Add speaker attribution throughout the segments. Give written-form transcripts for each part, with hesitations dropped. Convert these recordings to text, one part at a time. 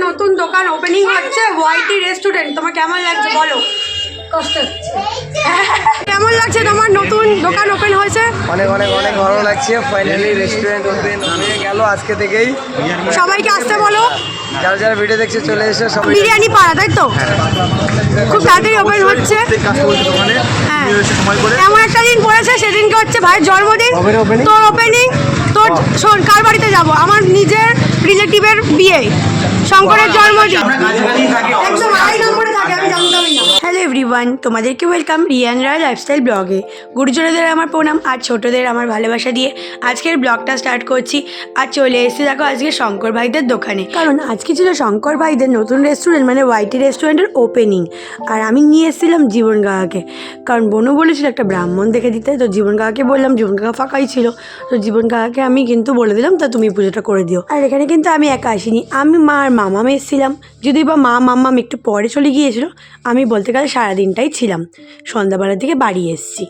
Speaker 1: নতুন দোকান ওপেনিং হচ্ছে ওয়াইটি রেস্টুরেন্ট। তোমার কেমন লাগছে বলো? কষ্ট হচ্ছে। কেমন লাগছে তোমার নতুন দোকান ওপেন হয়েছে?
Speaker 2: অনেক অনেক অনেক ভালো লাগছে। ফাইনালি রেস্টুরেন্ট ওপেন হয়ে গেল আজকে থেকেই।
Speaker 1: সবাইকে আসতে বলো,
Speaker 2: যারা যারা ভিডিও দেখছে চলে এসে সবাই।
Speaker 1: বিরিয়ানি পাড়া, তাই তো? খুব তাড়াতাড়ি ওপেন হচ্ছে। হ্যাঁ, এমন একটা দিন পড়েছে, সেদিনকে হচ্ছে ভাইয়ের জন্মদিন। তোর ওপেনিং, তোর শোন কার বাড়িতে যাবো? আমার নিজের রিলেটিভের বিয়ে, শঙ্করের জন্মদিন। একদম আড়াই নম্বরে থাকে, আমি জানতামই না। হ্যালো এভরিওয়ান, তোমাদেরকে ওয়েলকাম রিয়ান রায় লাইফস্টাইল ব্লগে। গুরুজনদের আমার প্রণাম আর ছোটদের আমার ভালোবাসা দিয়ে আজকের ব্লগটা স্টার্ট করছি। আর চলে এসেছি দেখো আজকে শঙ্কর ভাইদের দোকানে, কারণ আজকে ছিল শঙ্কর ভাইদের নতুন রেস্টুরেন্ট মানে ওয়াইটি রেস্টুরেন্টের ওপেনিং। আর আমি নিয়ে এসেছিলাম জীবন কাকাকে, কারণ বোনও বলেছিল একটা ব্রাহ্মণ দেখে দিতে। তো জীবন কাকাকে বললাম, জীবন কাকা ফাঁকাই ছিল। তো জীবন কাকাকে আমি কিন্তু বলে দিলাম তা তুমি পুজোটা করে দিও। আর এখানে কিন্তু আমি একা আসিনি, আমি মা আর মামাম এসেছিলাম। যদি বা মা মাম্মাম একটু পরে চলে গিয়েছিল, আমি বলতে গেলে সারাদিনটাই ছিলাম। সন্ধ্যাবেলার দিকে বাড়ি এসেছি।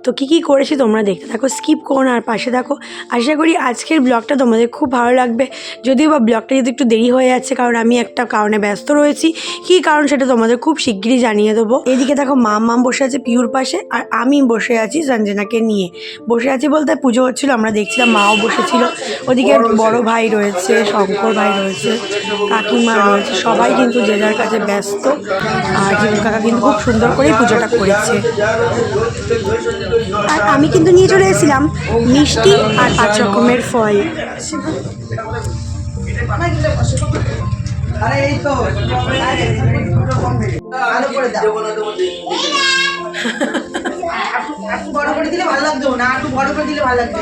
Speaker 1: তো কী কী করেছি তোমরা দেখতে থাকো, স্কিপ করো না আর পাশে থাকো। আশা করি আজকের ব্লগটা তোমাদের খুব ভালো লাগবে। যদিও বা ব্লগটা যদি একটু দেরি হয়ে যাচ্ছে, কারণ আমি একটা কারণে ব্যস্ত রয়েছি। কী কারণ সেটা তোমাদের খুব শিগগিরই জানিয়ে দেবো। এদিকে দেখো মাম বসে আছে পিউর পাশে, আর আমি বসে আছি সঞ্জনাকে নিয়ে। বসে আছি বলতে পুজো হচ্ছিলো, আমরা দেখছিলাম, মাও বসেছিল। ওদিকে বড় ভাই রয়েছে, শঙ্কর ভাই রয়েছে, কাকিমা রয়েছে, সবাই কিন্তু যে যার কাছে ব্যস্ত। আর জীবন কাকা কিন্তু খুব সুন্দর করেই পুজোটা করেছে। আর আমি কিন্তু নিয়ে চলে এসেছিলাম মিষ্টি আর 5 রকমের ফল।
Speaker 3: বড় করে দিলে ভালো লাগতো না, একটু বড় করে দিলে ভালো লাগতো।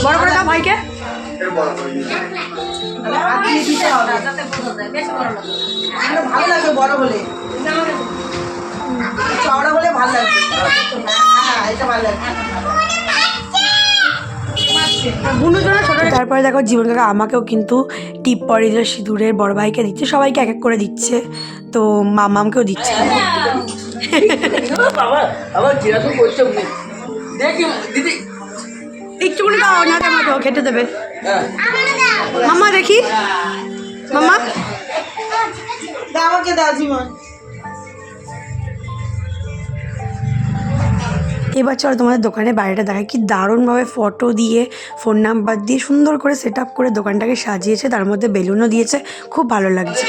Speaker 1: বড় করে দাও ভাইকে।
Speaker 3: ভালো লাগবে বড় হলে, চওড়া হলে ভালো লাগবে। হ্যাঁ, এটা ভালো লাগবে।
Speaker 1: তারপরে দেখো জীবন কাকা আমাকেও কিন্তু টিপ পরে দিল, সিঁদুরের। বড় ভাইকে দিচ্ছে, সবাইকে এক এক করে দিচ্ছে। তো মামামকেও দিচ্ছে। একটুকুনি দাও না, আমাকেও খেতে দেবে। মামা দেখি, মামা
Speaker 3: আমাকে দাও জীবন।
Speaker 1: এবার চলো তোমাদের দোকানের বাইরেটা দেখায়, কি দারুণভাবে ফটো দিয়ে ফোন নাম্বার দিয়ে সুন্দর করে সেট আপ করে দোকানটাকে সাজিয়েছে। তার মধ্যে বেলুনও দিয়েছে, খুব ভালো লাগছে।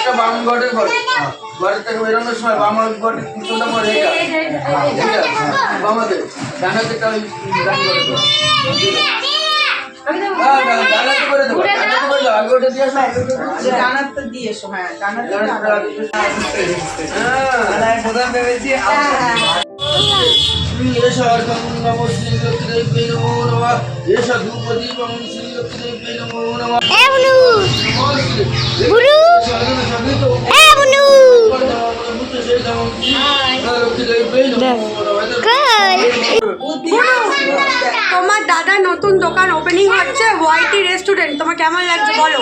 Speaker 1: তোমার দাদার নতুন দোকান ওপেনিং হচ্ছে ওয়াইটি রেস্টুরেন্ট। তোমার কেমন লাগছে বলো?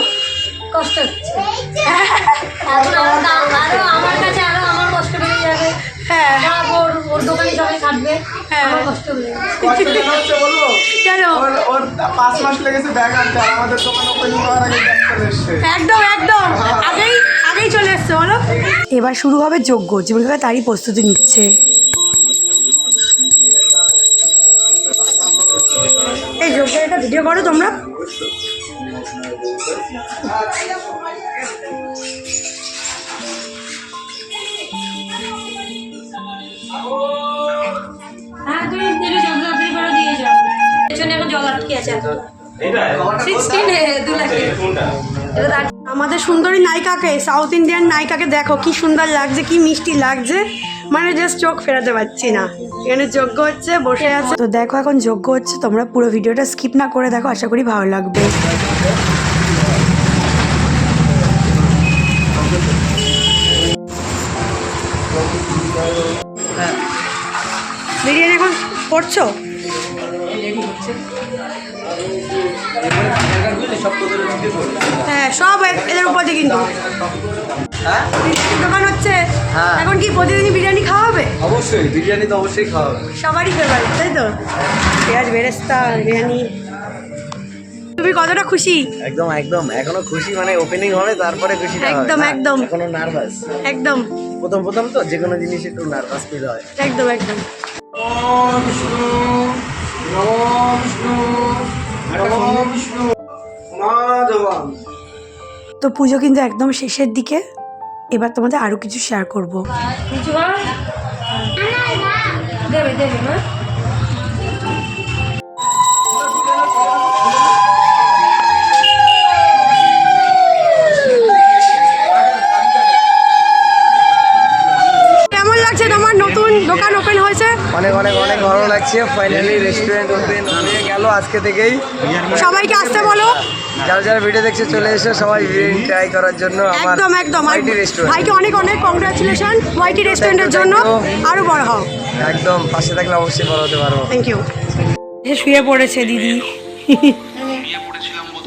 Speaker 1: কষ্ট হচ্ছে। আমার কাছে আরো আমার কষ্ট বেড়ে যাবে। হ্যাঁ, ওর দোকানে সবাই থাকবে। হ্যাঁ, কষ্ট বলবো কেন?
Speaker 2: ওর 5 মাস লেগেছে ব্যাগ আনতে, আমাদের দোকান ওপেনিং হওয়ার আগে ব্যাগ চলে এসেছে।
Speaker 1: একদম একদম আগেই চলে এসছে বলো। এবার শুরু হবে যজ্ঞ। জীবন কাকা তারই প্রস্তুতি নিচ্ছে। এই যজ্ঞের একটা ভিডিও করো তোমরা।
Speaker 4: হ্যাঁ, তুমি দিলে যজ্ঞ করে দিয়ে যাও। পেছনে এখন জল আটকে আছে। 16 2 লাখ।
Speaker 1: আমাদের সুন্দরী নায়িকাকে, সাউথ ইন্ডিয়ান নায়িকাকে দেখো কি সুন্দর লাগছে, কি মিষ্টি লাগছে, মানে জাস্ট চোখ ফেরাতে পারছি না। এখানে যজ্ঞ হচ্ছে, বসে আছে। তো দেখো এখন যজ্ঞ হচ্ছে, তোমরা পুরো ভিডিওটা স্কিপ না করে দেখো, আশা করি ভালো লাগবে। বিরিয়ানি এখন করছো? হ্যাঁ, সব এদের উপরে কিন্তু দোকান হচ্ছে। এখন কি প্রতিদিনই বিরিয়ানি খাওয়া হবে?
Speaker 2: অবশ্যই, বিরিয়ানি তো অবশ্যই খাওয়া হবে।
Speaker 1: সবারই ফেভারিট, তাই তো? পেঁয়াজ বেরেস্তা বিরিয়ানি। তুমি কতটা খুশি?
Speaker 5: একদম একদম এখনো খুশি, মানে ওপেনিং হবে তারপরে খুশি।
Speaker 1: একদম একদম
Speaker 5: এখনো নার্ভাস,
Speaker 1: একদম
Speaker 5: প্রথম তো যে কোনো জিনিস একটু নার্ভাস ফিল হয়।
Speaker 1: একদম একদম। তো পুজো কিন্তু একদম শেষের দিকে, এবার তোমাদের আরো কিছু শেয়ার করব।
Speaker 4: কিছু আর দেবে দেবে মা।
Speaker 1: কেমন লাগছে তোমার নতুন দোকান ওপেন হয়েছে?
Speaker 5: অনেক অনেক অনেক ভালো লাগছে, ফাইনালি রেস্টুরেন্ট ওপেন হয়ে গেল আজকে থেকেই।
Speaker 1: সবাইকে আসতে বলো,
Speaker 5: যারা যারা ভিডিও দেখছে চলে এসে সবাই বিরিয়ানি ট্রাই করার জন্য। আমার
Speaker 1: একদম একদম। আর
Speaker 5: ওয়াইটি রেস্টুরেন্ট
Speaker 1: ভাইকে অনেক অনেক কংগ্রাচুলেশন ওয়াইটি রেস্টুরেন্টের জন্য, আরো বড় হও।
Speaker 5: একদম পাশে থাকলে অবশ্যই বড় হতে পারবো।
Speaker 1: Thank you. এসে শুয়ে পড়েছে দিদি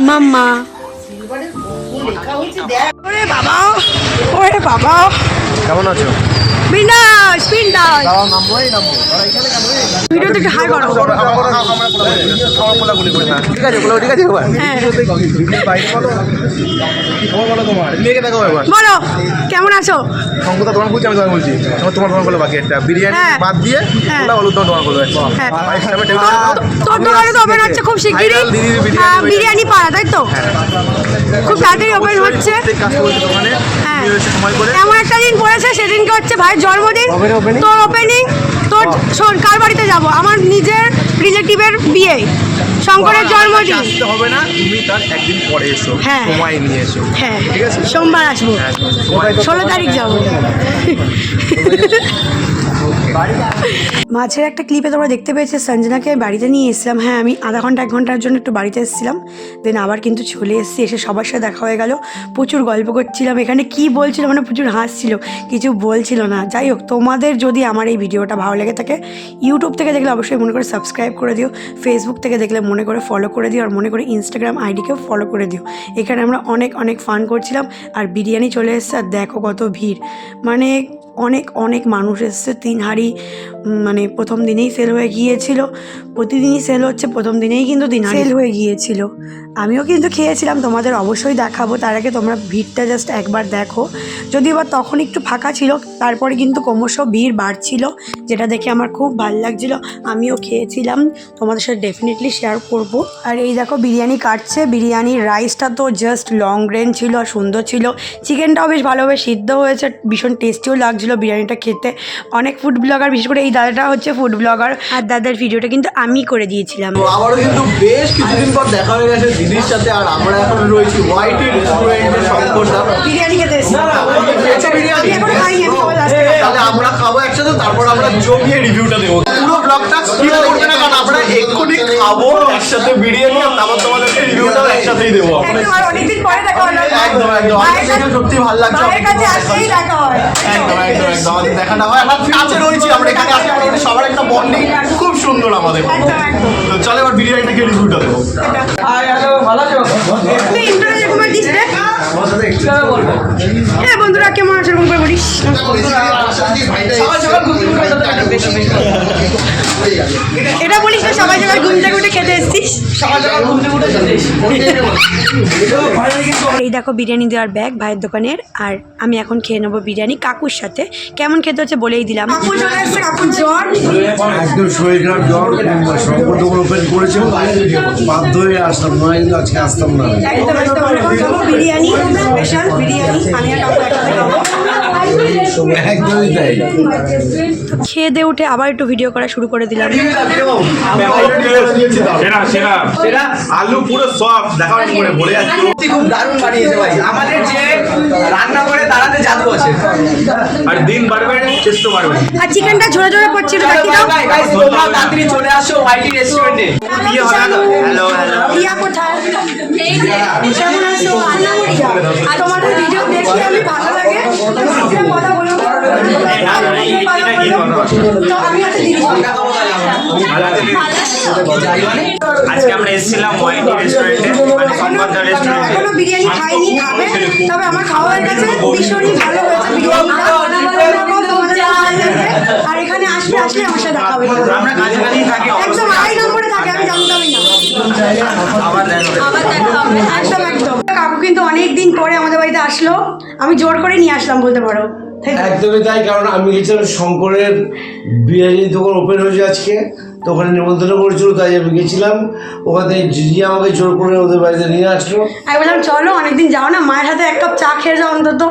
Speaker 1: মাম্মা। ওরে বাবা, ওরে বাবা,
Speaker 5: কেমন আছো?
Speaker 1: বিন্দাস বিন্দাস।
Speaker 5: নামবোই নামবো
Speaker 1: ভিডিওতে একটু হাই করো।
Speaker 5: ঠিক আছে বলো, ঠিক আছে
Speaker 1: হ্যাঁ
Speaker 2: তোমার মেয়েকে দেখো এবার
Speaker 1: বলো কেমন আছো?
Speaker 2: শঙ্কুদা দোকান খুলছি, আমি তোমার বলছি তোমার দোকান করলো বাকি একটা বিরিয়ানি
Speaker 1: হ্যাঁ।
Speaker 2: বাদ দিয়ে
Speaker 1: হ্যাঁ।
Speaker 2: ওটা হলুদ দোকান করলো।
Speaker 1: হ্যাঁ।
Speaker 2: তোর
Speaker 1: তোর দোকানে তো ওপেন হচ্ছে খুব শিগগিরই, বিরিয়ানি পাড়া, তাই তো? খুব তাড়াতাড়ি ওপেন হচ্ছে। হ্যাঁ। এমন একটা দিন পড়েছে, সেদিনকে হচ্ছে ভাইয়ের জন্মদিন, তোর ওপেনিং। তোর শোন, কার বাড়িতে যাব? আমার নিজের রিলেটিভের বিয়ে, শঙ্করের জন্মদিন।
Speaker 2: আসতে হবে না, তুমি তার একদিন পরে এসো,
Speaker 1: হ্যাঁ।
Speaker 2: সময় নিয়ে এসো।
Speaker 1: হ্যাঁ
Speaker 2: ঠিক আছে।
Speaker 1: সোমবার আসবো,
Speaker 2: সময়
Speaker 1: 16 তারিখ যাবো। মাঝের একটা ক্লিপে তোমরা দেখতে পেয়েছো সঞ্জনাকে বাড়িতে নিয়ে এসেছিলাম। হ্যাঁ, আমি আধা ঘন্টা 1 ঘন্টার জন্য একটু বাড়িতে এসেছিলাম, দেন আবার কিন্তু চলে এসেছি। এসে সবার সাথে দেখা হয়ে গেল, প্রচুর গল্প করছিলাম। এখানে কি বলছিল, মানে প্রচুর হাসছিল, কিছু বলছিল না। যাই হোক, তোমাদের যদি আমার এই ভিডিওটা ভালো লেগে থাকে, ইউটিউব থেকে দেখলে অবশ্যই মনে করে সাবস্ক্রাইব করে দিও, ফেসবুক থেকে দেখলে মনে করে ফলো করে দিও, আর মনে করে ইনস্টাগ্রাম আইডিকেও ফলো করে দিও। এখানে আমরা অনেক অনেক ফান করছিলাম, আর বিরিয়ানি চলে এসেছে। আর দেখো কত ভিড়, মানে অনেক অনেক মানুষ এসছে। 3 হাঁড়ি মানে প্রথম দিনেই সেল হয়ে গিয়েছিল, প্রতিদিনই সেল হচ্ছে, প্রথম দিনেই কিন্তু 3 হাঁড়ি সেল হয়ে গিয়েছিল। আমিও কিন্তু খেয়েছিলাম, তোমাদের অবশ্যই দেখাবো। তার আগে তোমরা ভিড়টা জাস্ট একবার দেখো। যদিও বা তখন একটু ফাঁকা ছিল, তারপরে কিন্তু ক্রমশ ভিড় বাড়ছিল, যেটা দেখে আমার খুব ভালো লাগছিল। আমিও খেয়েছিলাম, তোমাদের সাথে ডেফিনেটলি শেয়ার করব। আর এই দেখো বিরিয়ানি কাটছে, বিরিয়ানির রাইসটা তো জাস্ট লং রেঞ্জ ছিল আর সুন্দর ছিল। চিকেনটাও বেশ ভালোভাবে সিদ্ধ হয়েছে, ভীষণ টেস্টিও লাগছিল বিরিয়ানিটা খেতে। অনেক ফুড ব্লগার, বিশেষ করে এই দাদাটা হচ্ছে ফুড ব্লগার, আর দাদার ভিডিওটা কিন্তু আমি করে দিয়েছিলাম।
Speaker 6: তো আবারও কিন্তু বেশ কিছুদিন পর দেখা হয়ে গেছে দিদির সাথে, আর আমরা এখন রয়েছি ওয়াইটি রেস্টুরেন্টের শঙ্করদা।
Speaker 1: বিরিয়ানি খেতে এসেছি।
Speaker 6: বিরিয়ানি
Speaker 1: আমি এখনো খাইনি, আমি খাবো last এ।
Speaker 6: তাহলে আমরা খাবো একসাথে, তারপর আমরা জমিয়ে রিভিউটা দেবো। পুরো ব্লগটা স্কিপ করবে না, কারণ আমরা এক্ষুনি খাবো একসাথে বিরিয়ানি, আর তারপর তোমাদেরকে রিভিউটাও একসাথেই দেবো।
Speaker 1: একদম, আর অনেকদিন পরে দেখা হলো।
Speaker 6: একদম একদম আমাদের দেখে সত্যি ভালো লাগছে।
Speaker 1: ভাইয়ের কাছে আসলেই দেখা হয়।
Speaker 6: একদম একদম একদম আমাদের দেখাটা হয়, আমরা কাছে রয়েছি, আমরা এখানে আসলে মোটামুটি সবার একটা বন্ডিং খুব সুন্দর আমাদের।
Speaker 1: একদম একদম।
Speaker 6: তো চলো এবার বিরিয়ানিটা খেয়ে রিভিউটা দেবো।
Speaker 1: তুই ইন্টারনেট এরকম দিস রে? হ্যাঁ বন্ধুরা, কেমন আছো? এরকম করে বলিস। এটা বলিস না, সবাই সবাই ঘুম থেকে উঠে খেতে এসছিস। এই দেখো বিরিয়ানি দেওয়ার ব্যাগ ভাইয়ের দোকানের, আর আমি এখন খেয়ে নেবো বিরিয়ানি কাকুর সাথে। কেমন খেতে হচ্ছে বলেই দিলাম। কাকুর চলে এসছে, কাকুর জ্বর।
Speaker 7: একদম শরীর খারাপ, জ্বর, সম্পর্ক ওপেন করেছে, বাধ্য হয়ে আসতাম, নয় কিন্তু আজকে আসতাম না।
Speaker 1: একদম একদম। বিরিয়ানি স্পেশাল বিরিয়ানি, আমি আর কাকু একসাথে খাবো।
Speaker 7: একদমই তাই।
Speaker 1: খেয়ে দিয়ে উঠে আবার একটু ভিডিও করা শুরু করে দিলাম।
Speaker 2: আলু পুরো সফট, দেখা করে বলে যাচ্ছি।
Speaker 6: সত্যি খুব দারুণ বানিয়েছে ভাই, আমাদের যে রান্না করে দাঁড়াতে জাদু আছে।
Speaker 2: আর দিন বাড়বে, চেষ্টা বাড়বে।
Speaker 1: আর চিকেনটা ঝরে ঝরে পড়ছিল, দেখি দাও।
Speaker 6: গাইস তোমরা তাড়াতাড়ি চলে আসো ওয়াইটি রেস্টুরেন্টে।
Speaker 2: Hello hello.
Speaker 1: রিয়া কোথায়? কেমন আছো? আর তোমাদের ভিডিও দেখি আমি, ভালো লাগে। কথা বলো। তো আমি একটা জিনিস
Speaker 8: আজকে আমরা এসেছিলাম ওয়াইটি রেস্টুরেন্টে, মানে সম্পর্ক রেস্টুরেন্টে।
Speaker 1: এখনো বিরিয়ানি খাইনি, খাবে। তবে আমার খাওয়া হয়ে গেছে, ভীষণই ভালো হয়েছে বিরিয়ানিটা। আর এখানে আসলে আমার সাথে দেখা হবে।
Speaker 8: আমরা কাছাকাছি থাকি,
Speaker 1: একদম 2.5 নম্বরে থাকে, আমি জানতামই না।
Speaker 8: আবার দেখা হবে।
Speaker 1: একদম একদম। কাকু কিন্তু অনেক দিন পরে আমাদের বাড়িতে আসলো, আমি জোর করে নিয়ে আসলাম বলতে পারো।
Speaker 7: একদমই তাই, কারণ আমি গেছিলাম শঙ্করের বিরিয়ানি দোকান ওপেন হয়েছে আজকে, তো ওখানে নিমন্ত্রণ করেছিল, তাই আমি গেছিলাম। ওখানে জিজি আমাকে জোর করে ওদের বাড়িতে নিয়ে আসলো।
Speaker 1: আমি বললাম চলো, অনেকদিন যাও না, মায়ের হাতে এক কাপ চা খেয়ে যাও অন্তত।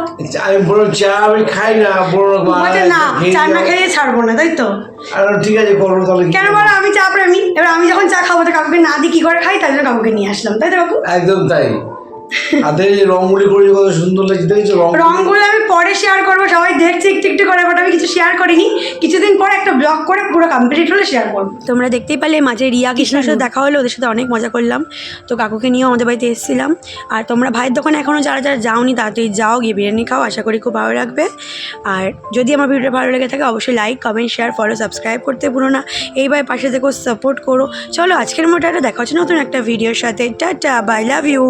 Speaker 7: আমি বললাম চা আমি খাই না, বড়
Speaker 1: বলছে না, চা না খেয়ে ছাড়বো না, তাই তো?
Speaker 7: ঠিক আছে করবো তাহলে।
Speaker 1: কেন বলো, আমি চা প্রেমী, এবার আমি যখন চা খাবো তো কাকুকে না দিই কি করে খাই, তাই জন্য কাকুকে নিয়ে আসলাম, তাই তো কাকু?
Speaker 7: একদম তাই। হাতে যে রঙগুলি করেছে কত সুন্দর লাগছে, দেখেছো?
Speaker 1: রঙগুলো আমি পরে শেয়ার করবো, সবাই দেখছে একটু একটু করে, বাট আমি কিছু শেয়ার করিনি। কিছুদিন পরে একটা ব্লগ করে পুরো কমপ্লিট হলে শেয়ার করবো। তোমরা দেখতেই পারলে মাঝে রিয়া কৃষ্ণার সাথে দেখা হলো, ওদের সাথে অনেক মজা করলাম। তো কাকুকে নিয়েও আমাদের বাড়িতে এসেছিলাম। আর তোমরা ভাইয়ের দোকানে এখনও যারা যারা যাওনি তাড়াতাড়ি যাও, গিয়ে বিরিয়ানি খাও, আশা করি খুব ভালো লাগবে। আর যদি আমার ভিডিওটা ভালো লেগে থাকে অবশ্যই like, comment, share, follow, subscribe করতে ভুলো না। এইভাবে পাশে থেকেও সাপোর্ট করো। চলো আজকের মতো দেখা হচ্ছে নতুন একটা ভিডিওর সাথে। Tata, bye, love you.